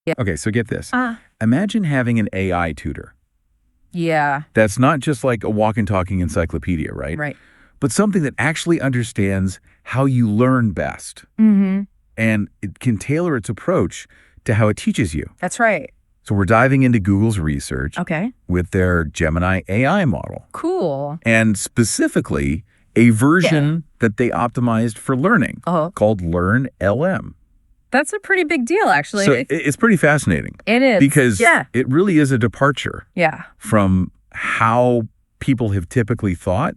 Yeah. Okay, so get this. Imagine having an AI tutor. Yeah. That's not just like a walking, talking encyclopedia, right? Right. But something that actually understands how you learn best. Mm-hmm. And it can tailor its approach to how it teaches you. That's right. So we're diving into Google's research with their Gemini AI model. Cool. And specifically, a version that they optimized for learning called LearnLM. That's a pretty big deal, actually. So it's pretty fascinating. It is. Because it really is a departure from how people have typically thought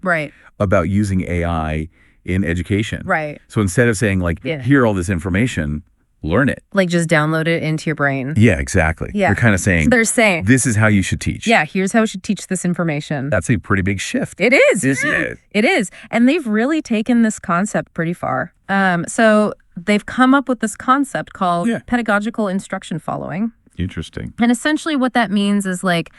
about using AI in education. Right. So instead of saying, like, here, all this information, learn it. Like, just download it into your brain. Yeah, exactly. Yeah. They're kind of saying, this is how you should teach. Yeah, here's how we should teach this information. That's a pretty big shift. It is. Isn't it? It is. And they've really taken this concept pretty far. So they've come up with this concept called pedagogical instruction following. Interesting. And essentially what that means is, like,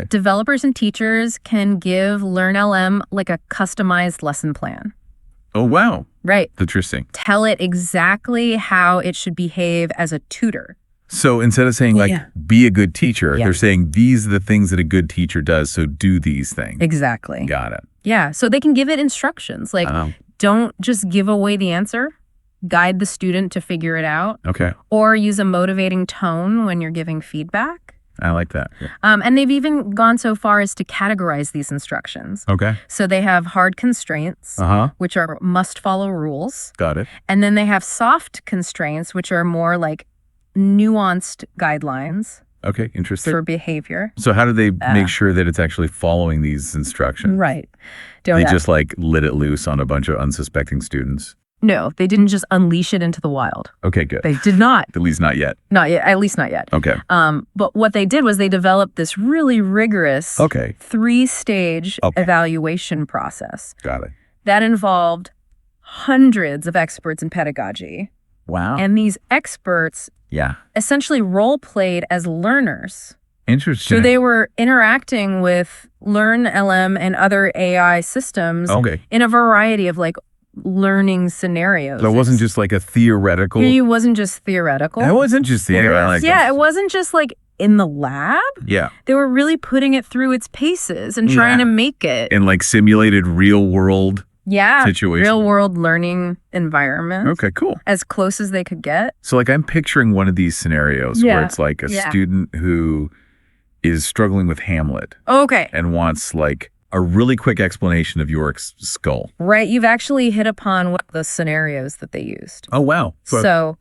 developers and teachers can give LearnLM like a customized lesson plan. Oh, wow. Right. Interesting. Tell it exactly how it should behave as a tutor. So instead of saying, like, be a good teacher, they're saying these are the things that a good teacher does, so do these things. Exactly. Got it. Yeah. So they can give it instructions. Like, don't just give away the answer. Guide the student to figure it out. Okay. Or use a motivating tone when you're giving feedback. I like that. Yeah. And they've even gone so far as to categorize these instructions. Okay. So they have hard constraints, which are must-follow rules. Got it. And then they have soft constraints, which are more like nuanced guidelines. Okay, interesting. For behavior. So how do they make sure that it's actually following these instructions? Right. They just, like, lit it loose on a bunch of unsuspecting students? No, they didn't just unleash it into the wild. Okay, good. They did not. At least not yet. Not yet. At least not yet. Okay. But what they did was they developed this really rigorous 3-stage evaluation process. Got it. That involved hundreds of experts in pedagogy. Wow. And these experts essentially role-played as learners. Interesting. So they were interacting with LearnLM and other AI systems in a variety of, like, learning scenarios. So it wasn't just like a theoretical. It wasn't just theoretical. It wasn't just theoretical. It wasn't just like in the lab. Yeah. They were really putting it through its paces and trying to make it in, like, simulated real world situation. Real world learning environment. Okay, cool. As close as they could get. So, like, I'm picturing one of these scenarios where it's like a student who is struggling with Hamlet. Okay. And wants, like, a really quick explanation of Yorick's skull. Right. You've actually hit upon one of the scenarios that they used. Oh, wow. So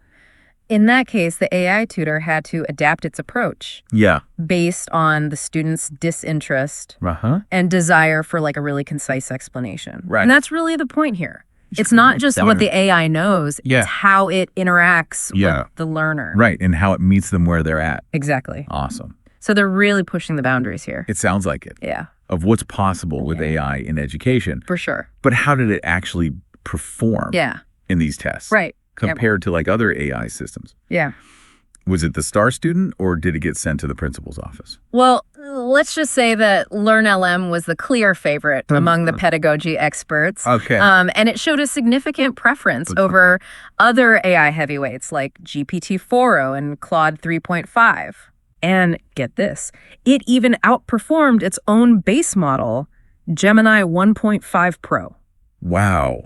in that case, the AI tutor had to adapt its approach. Yeah. Based on the student's disinterest and desire for, like, a really concise explanation. Right. And that's really the point here. It's not just what the AI knows, it's how it interacts with the learner. Right. And how it meets them where they're at. Exactly. Awesome. So they're really pushing the boundaries here. It sounds like it. Yeah. Of what's possible with AI in education. For sure. But how did it actually perform in these tests? Right. Compared to, like, other AI systems? Yeah. Was it the star student, or did it get sent to the principal's office? Well, let's just say that LearnLM was the clear favorite among the pedagogy experts. Okay. And it showed a significant preference over other AI heavyweights like GPT-4o and Claude 3.5. And get this, it even outperformed its own base model, Gemini 1.5 Pro. Wow.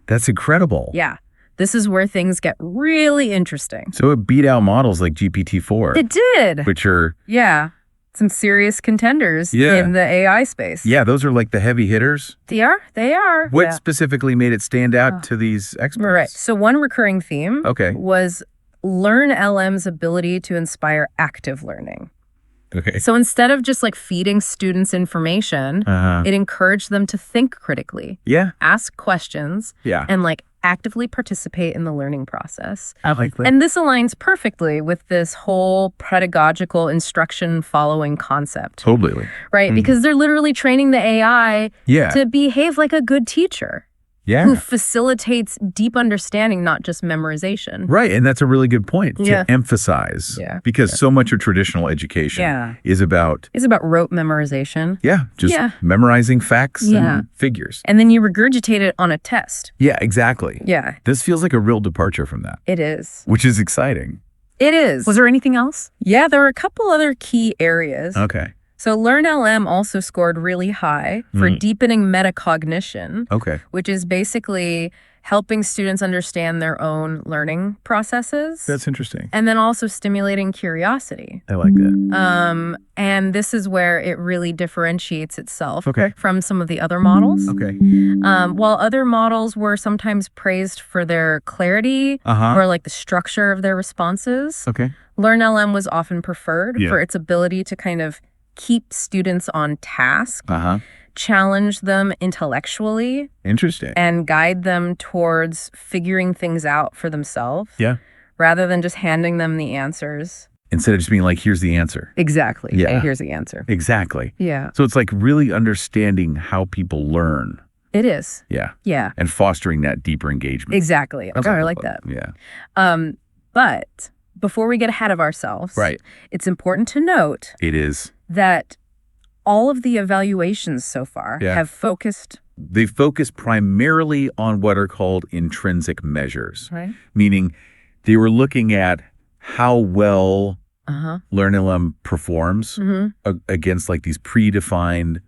That's incredible. Yeah. This is where things get really interesting. So it beat out models like GPT-4. It did. Which are... Yeah. Some serious contenders in the AI space. Yeah, those are, like, the heavy hitters. They are. They are. What specifically made it stand out to these experts? Right. So one recurring theme was LearnLM's ability to inspire active learning. Okay. So instead of just, like, feeding students information, it encouraged them to think critically. Yeah. Ask questions. Yeah. And, like, actively participate in the learning process. I like that. And this aligns perfectly with this whole pedagogical instruction following concept. Totally. Right? Because they're literally training the AI to behave like a good teacher. Who facilitates deep understanding, not just memorization. Right. And that's a really good point to emphasize. Because so much of traditional education is about... It's about rote memorization. Just memorizing facts and figures. And then you regurgitate it on a test. Yeah, exactly. Yeah. This feels like a real departure from that. It is. Which is exciting. It is. Was there anything else? Yeah, there were a couple other key areas. Okay. So LearnLM also scored really high for deepening metacognition, which is basically helping students understand their own learning processes. That's interesting. And then also stimulating curiosity. I like that. And this is where it really differentiates itself from some of the other models. While other models were sometimes praised for their clarity or like the structure of their responses, LearnLM was often preferred for its ability to kind of keep students on task, challenge them intellectually. Interesting. And guide them towards figuring things out for themselves. Yeah. Rather than just handing them the answers. Instead of just being like, here's the answer. Exactly. Yeah. Hey, here's the answer. Exactly. Yeah. So it's like really understanding how people learn. It is. Yeah. Yeah. And fostering that deeper engagement. Exactly. Oh, I like that. Yeah. But before we get ahead of ourselves, it's important to note it is that all of the evaluations so far have focused. They focus primarily on what are called intrinsic measures, meaning they were looking at how well LearnLM performs against like these predefined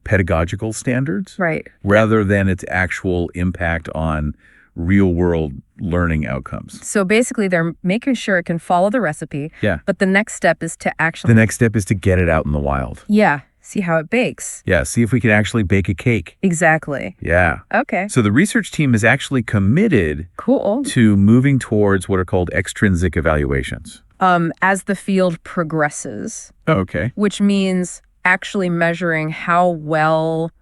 pedagogical standards, rather than its actual impact on real-world learning outcomes. So basically, they're making sure it can follow the recipe. Yeah. But the next step is to actually. The next step is to get it out in the wild. Yeah. See how it bakes. Yeah. See if we can actually bake a cake. Exactly. Yeah. Okay. So the research team is actually committed to moving towards what are called extrinsic evaluations. As the field progresses. Okay. Which means actually measuring how well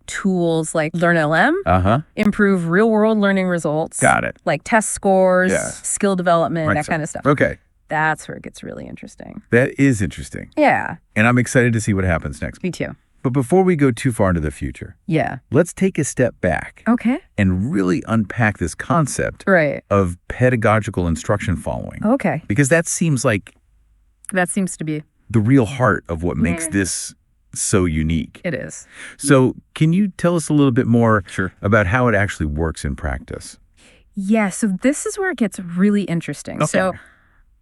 tools like LearnLM improve real-world learning results. Got it. Like test scores, skill development, that kind of stuff. Okay. That's where it gets really interesting. That is interesting. Yeah. And I'm excited to see what happens next. Me too. But before we go too far into the future, let's take a step back and really unpack this concept of pedagogical instruction following. Because that seems to be the real heart of what makes this so unique. It is. So can you tell us a little bit more about how it actually works in practice? Yeah, so this is where it gets really interesting. So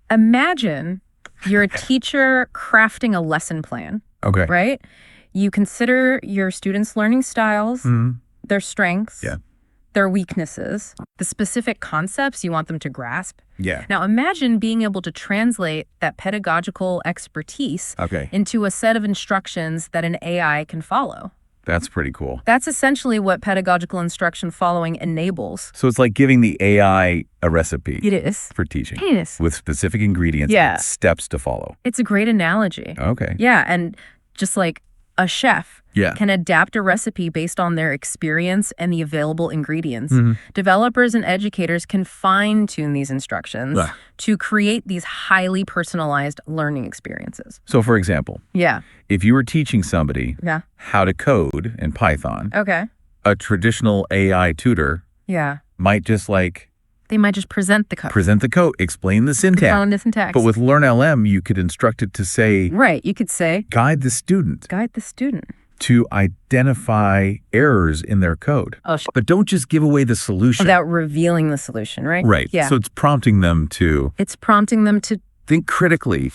imagine you're a teacher crafting a lesson plan, right? You consider your students' learning styles, their strengths, their weaknesses, the specific concepts you want them to grasp. Yeah. Now imagine being able to translate that pedagogical expertise into a set of instructions that an AI can follow. That's pretty cool. That's essentially what pedagogical instruction following enables. So it's like giving the AI a recipe. It is. For teaching. It is. With specific ingredients and steps to follow. It's a great analogy. Okay. Yeah, and just like a chef can adapt a recipe based on their experience and the available ingredients. Developers and educators can fine-tune these instructions to create these highly personalized learning experiences. So for example, if you were teaching somebody how to code in Python, a traditional AI tutor might just they might just present the code. Present the code, explain the syntax. But with LearnLM, you could instruct it to say... you could say... Guide the student. To identify errors in their code. But don't just give away the solution. Without revealing the solution, right? Right. Yeah. So it's prompting them to... Think critically.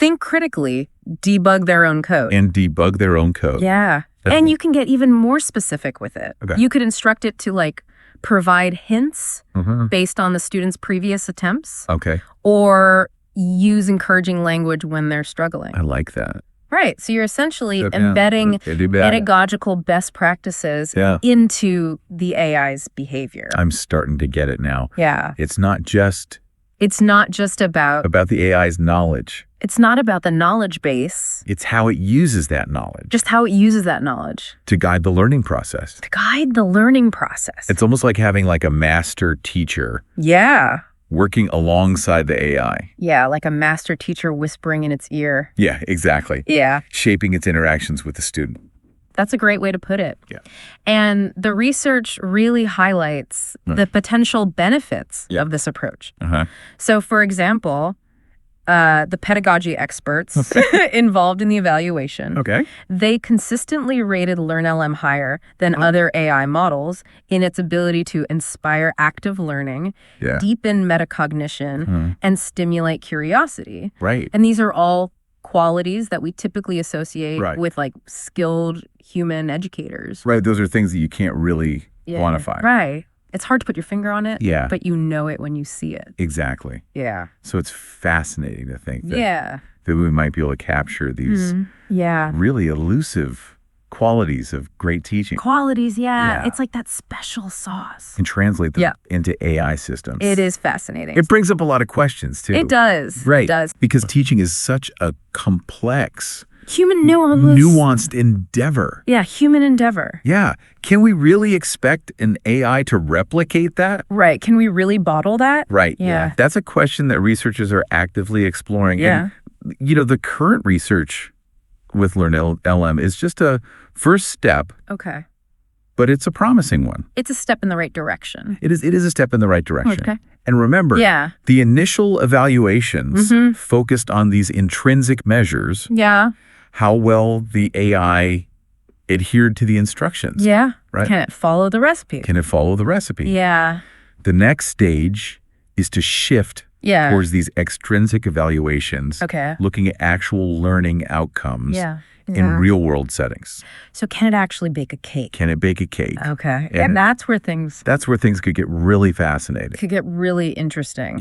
Debug their own code. And debug their own code. Yeah. And you can get even more specific with it. You could instruct it to provide hints based on the student's previous attempts. Or use encouraging language when they're struggling. I like that. Right. So you're essentially embedding pedagogical best practices into the AI's behavior. I'm starting to get it now. Yeah. It's not just about the AI's knowledge. It's not about the knowledge base. It's how it uses that knowledge. Just how it uses that knowledge. To guide the learning process. It's almost like having a master teacher. Yeah. Working alongside the AI. Yeah, like a master teacher whispering in its ear. Yeah, exactly. Yeah. Shaping its interactions with the student. That's a great way to put it. Yeah. And the research really highlights the potential benefits of this approach. So, for example, the pedagogy experts involved in the evaluation, they consistently rated LearnLM higher than other AI models in its ability to inspire active learning, deepen metacognition, and stimulate curiosity. And these are all qualities that we typically associate with like skilled human educators. Those are things that you can't really quantify. It's hard to put your finger on it, but you know it when you see it. Exactly. So it's fascinating to think that, that we might be able to capture these really elusive qualities of great teaching. It's like that special sauce. And translate them into AI systems. It is fascinating. It brings up a lot of questions, too. It does. Right. It does. Because teaching is such a complex, nuanced endeavor. Human endeavor. Can we really expect an AI to replicate that? Can we really bottle that? That's a question that researchers are actively exploring. And, you know, the current research with LearnLM is just a first step. But it's a promising one. It's a step in the right direction. It is a step in the right direction. And remember, the initial evaluations focused on these intrinsic measures. How well the AI adhered to the instructions. Can it follow the recipe? The next stage is to shift towards these extrinsic evaluations, looking at actual learning outcomes in real-world settings. So can it actually bake a cake? Can it bake a cake? And that's where things could get really fascinating. Could get really interesting.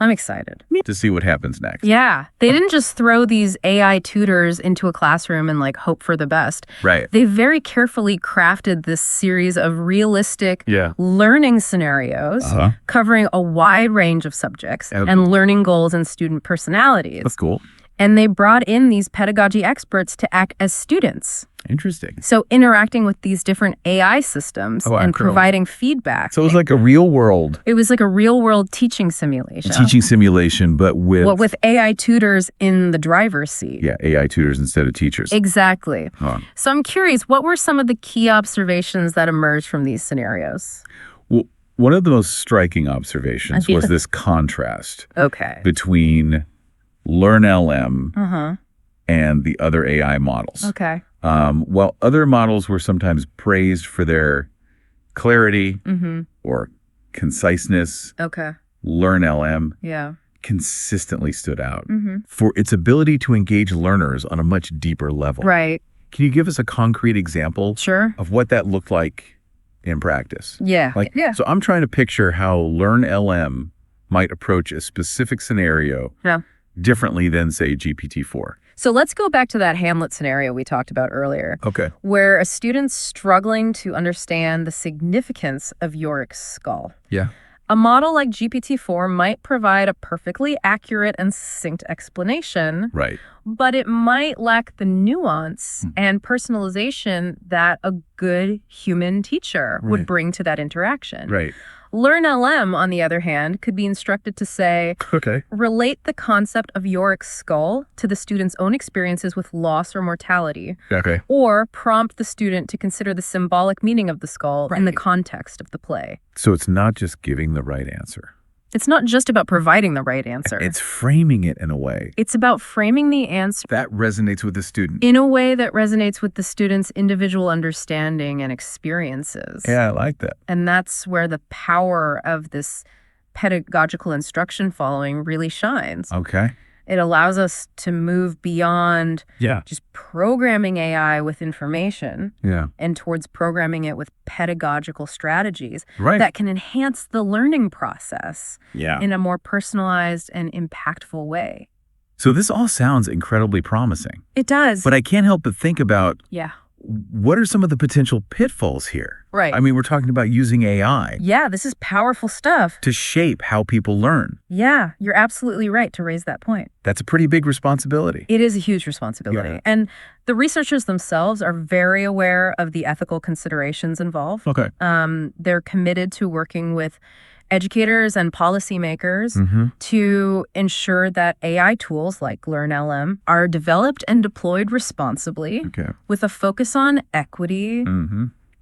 I'm excited to see what happens next. They didn't just throw these AI tutors into a classroom and like hope for the best. They very carefully crafted this series of realistic learning scenarios covering a wide range of subjects and learning goals and student personalities. That's cool. And they brought in these pedagogy experts to act as students. Interesting. So interacting with these different AI systems and providing feedback. So it was like a real world. It was like a real world teaching simulation. But with AI tutors in the driver's seat. AI tutors instead of teachers. Exactly. So I'm curious, what were some of the key observations that emerged from these scenarios? Well, one of the most striking observations was this contrast between LearnLM and the other AI models. While other models were sometimes praised for their clarity or conciseness, LearnLM consistently stood out for its ability to engage learners on a much deeper level. Can you give us a concrete example of what that looked like in practice? So I'm trying to picture how LearnLM might approach a specific scenario differently than, say, GPT-4. So let's go back to that Hamlet scenario we talked about earlier. Where a student's struggling to understand the significance of Xiaol.x skull. A model like GPT-4 might provide a perfectly accurate and succinct explanation, but it might lack the nuance and personalization that a good human teacher would bring to that interaction. LearnLM, on the other hand, could be instructed to say, relate the concept of Xiaol.x skull to the student's own experiences with loss or mortality, or prompt the student to consider the symbolic meaning of the skull in the context of the play. So it's not just giving the right answer. It's not just about providing the right answer. It's framing it in a way. It's about framing the answer that resonates with the student. In a way that resonates with the student's individual understanding and experiences. I like that. And that's where the power of this pedagogical instruction following really shines. It allows us to move beyond just programming AI with information and towards programming it with pedagogical strategies that can enhance the learning process in a more personalized and impactful way. So this all sounds incredibly promising. It does. But I can't help but think about what are some of the potential pitfalls here? I mean, we're talking about using AI. This is powerful stuff. To shape how people learn. You're absolutely right to raise that point. That's a pretty big responsibility. It is a huge responsibility. And the researchers themselves are very aware of the ethical considerations involved. They're committed to working with educators and policymakers to ensure that AI tools like LearnLM are developed and deployed responsibly with a focus on equity,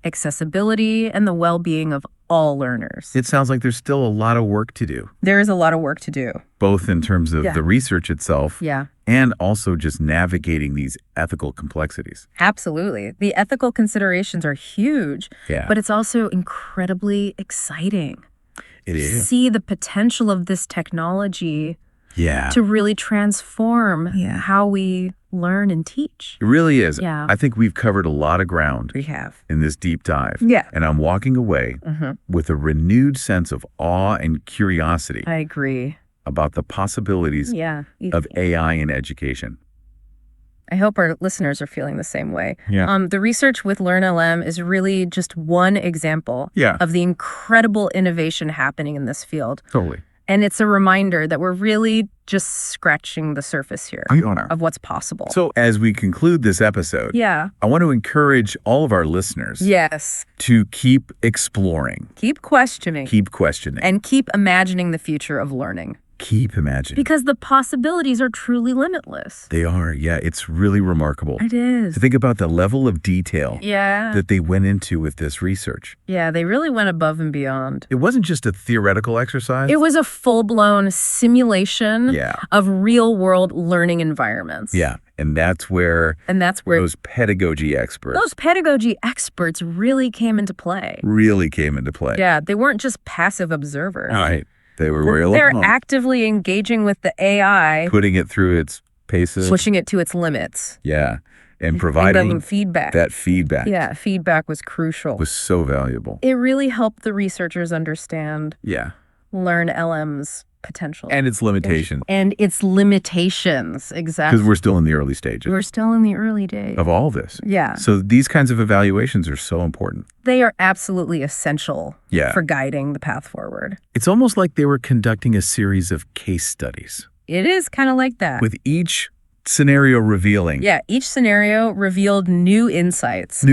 accessibility, and the well-being of all learners. It sounds like there's still a lot of work to do. There is a lot of work to do. Both in terms of the research itself and also just navigating these ethical complexities. Absolutely. The ethical considerations are huge, but it's also incredibly exciting. It is. See the potential of this technology to really transform how we learn and teach. It really is. Yeah. I think we've covered a lot of ground We have. in this deep dive. Yeah. And I'm walking away with a renewed sense of awe and curiosity I agree. about the possibilities of AI in education. I hope our listeners are feeling the same way. Yeah. The research with LearnLM is really just one example of the incredible innovation happening in this field. Totally. And it's a reminder that we're really just scratching the surface here of what's possible. So as we conclude this episode, I want to encourage all of our listeners to keep exploring. Keep questioning. Keep questioning. And keep imagining the future of learning. Keep imagining. Because the possibilities are truly limitless. They are. Yeah, it's really remarkable. It is. To think about the level of detail Yeah. that they went into with this research. Yeah, they really went above and beyond. It wasn't just a theoretical exercise. It was a full-blown simulation of real-world learning environments. Yeah, and that's where those pedagogy experts really came into play. Yeah, they weren't just passive observers. All right. They were They're actively engaging with the AI, putting it through its paces, pushing it to its limits. Yeah, and providing feedback. That feedback. Yeah, feedback was crucial. Was so valuable. It really helped the researchers understand LearnLM's potential. And its limitations. Exactly. Because we're still in the early stages. We're still in the early days. Of all this. Yeah. So these kinds of evaluations are so important. They are absolutely essential for guiding the path forward. It's almost like they were conducting a series of case studies. It is kind of like that. With each scenario revealing. Yeah, each scenario revealed new insights.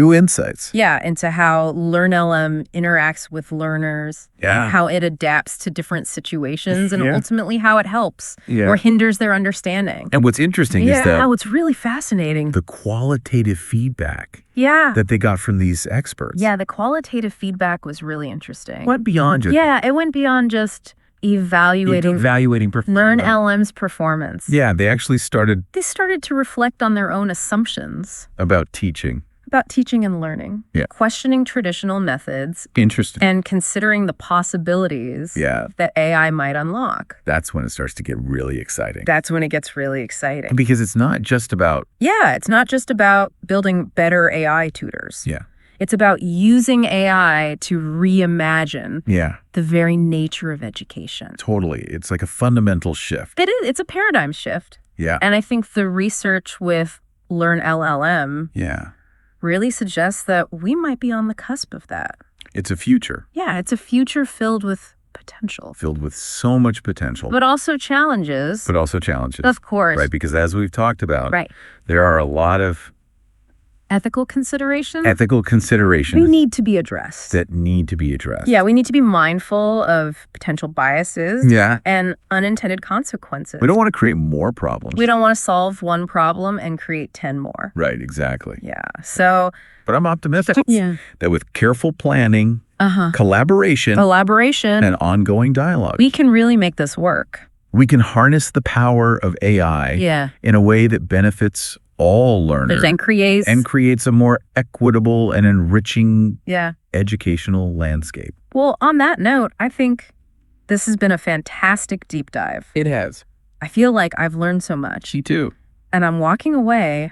Yeah, into how LearnLM interacts with learners. Yeah. How it adapts to different situations and ultimately how it helps or hinders their understanding. And what's interesting is that how it's really fascinating. The qualitative feedback that they got from these experts. Yeah, the qualitative feedback was really interesting. Went beyond just it went beyond just evaluating LearnLM's performance. Yeah, they actually started to reflect on their own assumptions about teaching and learning. Yeah. Questioning traditional methods. Interesting. And considering the possibilities that AI might unlock. That's when it starts to get really exciting. That's when it gets really exciting. Because it's not just about it's not just about building better AI tutors. Yeah. It's about using AI to reimagine the very nature of education. Totally. It's like a fundamental shift. It is. It's a paradigm shift. Yeah. And I think the research with LearnLM really suggests that we might be on the cusp of that. It's a future. Yeah, it's a future filled with potential. Filled with so much potential. But also challenges. Of course. Right, because as we've talked about, there are a lot of ethical considerations we need to be addressed. Yeah, we need to be mindful of potential biases and unintended consequences. We don't want to create more problems. We don't want to solve one problem and create 10 more. Right, exactly. Yeah. So but I'm optimistic that with careful planning, collaboration, and ongoing dialogue, we can really make this work. We can harness the power of AI in a way that benefits all learners and creates a more equitable and enriching educational landscape. Well, on that note, I think this has been a fantastic deep dive. It has. I feel like I've learned so much. Me too. And I'm walking away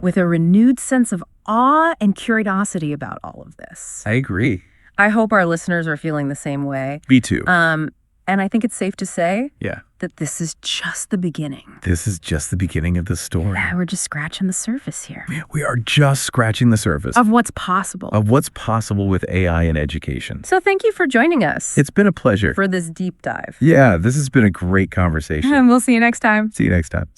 with a renewed sense of awe and curiosity about all of this. I agree. I hope our listeners are feeling the same way. Me too. And I think it's safe to say that this is just the beginning. This is just the beginning of the story. Yeah, we're just scratching the surface here. We are just scratching the surface. Of what's possible. With AI in education. So thank you for joining us. It's been a pleasure. For this deep dive. Yeah, this has been a great conversation. And we'll see you next time. See you next time.